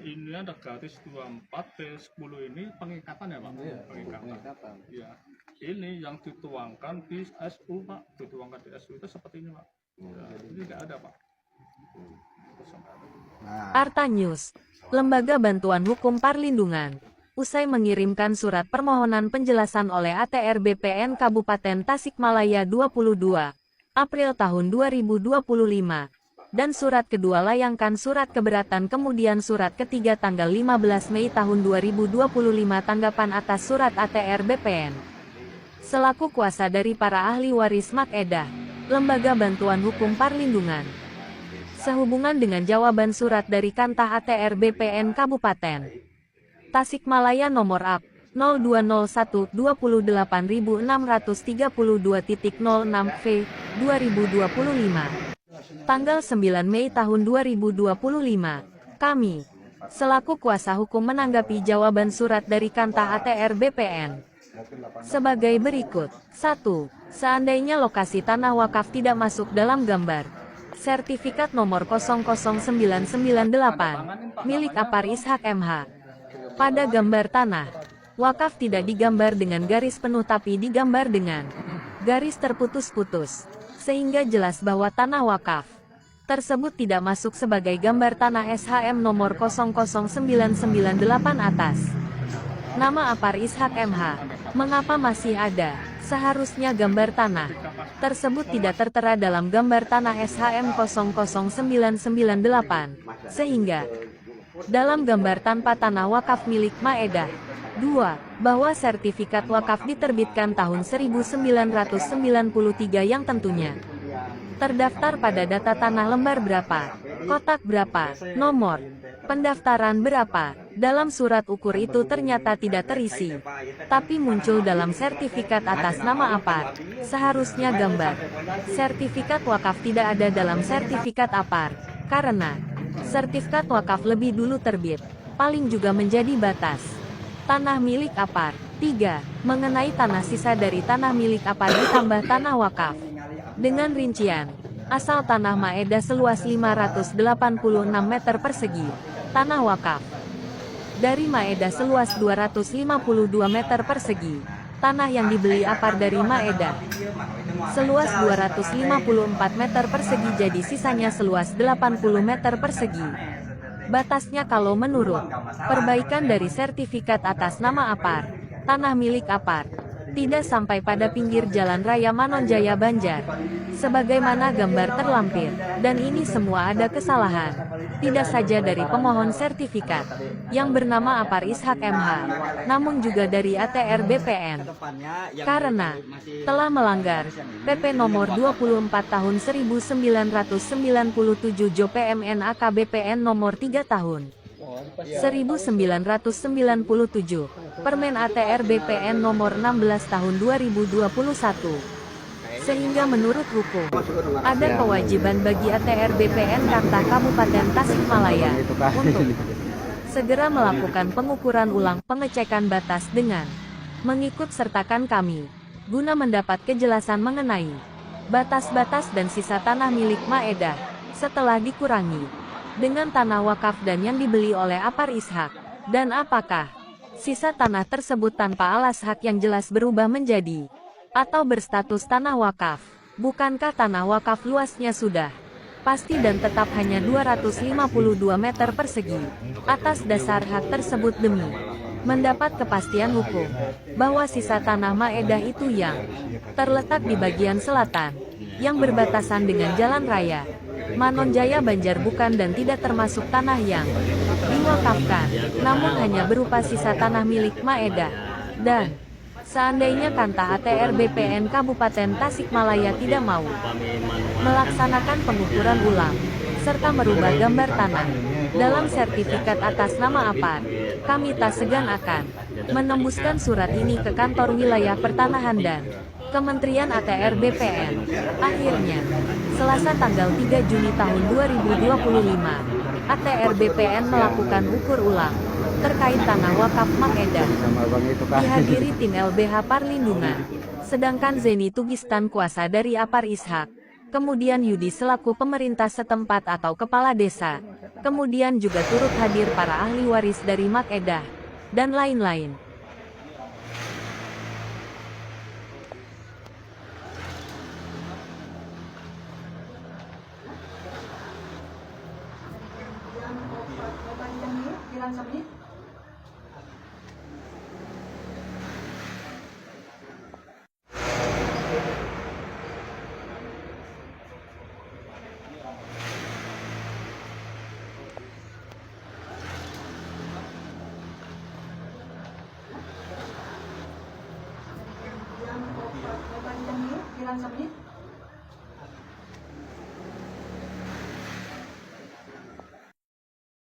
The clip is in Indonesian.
ini ada garis 24 T10 ini pengikatan ya Pak? Iya, Pengikatan. Ya. Ini yang dituangkan di SU Pak, dituangkan di SU itu seperti ini Pak. Ya, ini tidak ada Pak. Arta News, Lembaga Bantuan Hukum Parlindungan, usai mengirimkan surat permohonan penjelasan oleh ATR BPN Kabupaten Tasikmalaya 22 April tahun 2025, dan surat kedua layangkan surat keberatan kemudian surat ketiga tanggal 15 Mei tahun 2025 tanggapan atas surat ATR BPN. Selaku kuasa dari para ahli waris Makedah, Lembaga Bantuan Hukum Parlindungan, sehubungan dengan jawaban surat dari Kantah ATR BPN Kabupaten Tasikmalaya nomor AP 0201 28632.06 V 2025 tanggal 9 Mei tahun 2025, kami selaku kuasa hukum menanggapi jawaban surat dari Kantah ATR BPN sebagai berikut. 1. Seandainya lokasi tanah wakaf tidak masuk dalam gambar sertifikat nomor 00998 milik Apar Ishak MH, pada gambar tanah wakaf tidak digambar dengan garis penuh tapi digambar dengan garis terputus-putus, sehingga jelas bahwa tanah wakaf tersebut tidak masuk sebagai gambar tanah SHM nomor 00998 atas nama Apar Ishak MH. Mengapa masih ada? Seharusnya gambar tanah tersebut tidak tertera dalam gambar tanah SHM 00998, sehingga dalam gambar tanpa tanah wakaf milik Makedah. 2. Bahwa sertifikat wakaf diterbitkan tahun 1993 yang tentunya terdaftar pada data tanah lembar berapa, kotak berapa, nomor pendaftaran berapa. Dalam surat ukur itu ternyata tidak terisi, tapi muncul dalam sertifikat atas nama Apar. Seharusnya gambar sertifikat wakaf tidak ada dalam sertifikat Apar, karena sertifikat wakaf lebih dulu terbit, paling juga menjadi batas tanah milik Apar. 3. Mengenai tanah sisa dari tanah milik Apar ditambah tanah wakaf dengan rincian asal tanah Makedah seluas 586 meter persegi, tanah wakaf dari Makedah seluas 252 meter persegi, tanah yang dibeli Apar dari Makedah seluas 254 meter persegi, jadi sisanya seluas 80 meter persegi. Batasnya kalau menurut perbaikan dari sertifikat atas nama Apar, tanah milik Apar tidak sampai pada pinggir Jalan Raya Manonjaya Banjar, sebagaimana gambar terlampir, dan ini semua ada kesalahan, tidak saja dari pemohon sertifikat, yang bernama Apar Ishak MH, namun juga dari ATR BPN, karena telah melanggar PP nomor 24 tahun 1997 JO PMN AKBPN nomor 3 tahun 1997, Permen ATR BPN nomor 16 tahun 2021. Sehingga menurut hukum, ada kewajiban bagi ATR BPN Kantah Kabupaten Tasikmalaya untuk segera melakukan pengukuran ulang pengecekan batas dengan mengikut sertakan kami, guna mendapat kejelasan mengenai batas-batas dan sisa tanah milik Makedah setelah dikurangi dengan tanah wakaf dan yang dibeli oleh Apar Ishak, dan apakah sisa tanah tersebut tanpa alas hak yang jelas berubah menjadi atau berstatus tanah wakaf. Bukankah tanah wakaf luasnya sudah pasti dan tetap hanya 252 meter persegi atas dasar hak tersebut demi mendapat kepastian hukum bahwa sisa tanah Makedah itu yang terletak di bagian selatan yang berbatasan dengan jalan raya Manonjaya Banjar bukan dan tidak termasuk tanah yang diwakafkan, namun hanya berupa sisa tanah milik Makedah. Dan seandainya Kantah ATR BPN Kabupaten Tasikmalaya tidak mau melaksanakan pengukuran ulang serta merubah gambar tanah dalam sertifikat atas nama Apar, kami tak segan akan menembuskan surat ini ke kantor wilayah pertanahan dan Kementerian ATR BPN. Akhirnya, Selasa tanggal 3 Juni tahun 2025, ATR BPN melakukan ukur ulang terkait tanah wakaf Makedah. Dihadiri tim LBH Parlindungan, sedangkan Zeni Tugistan kuasa dari Apar Ishak kemudian Yudi selaku pemerintah setempat atau kepala desa, kemudian juga turut hadir para ahli waris dari Mak Edah, dan lain-lain. Bilang 1 menit.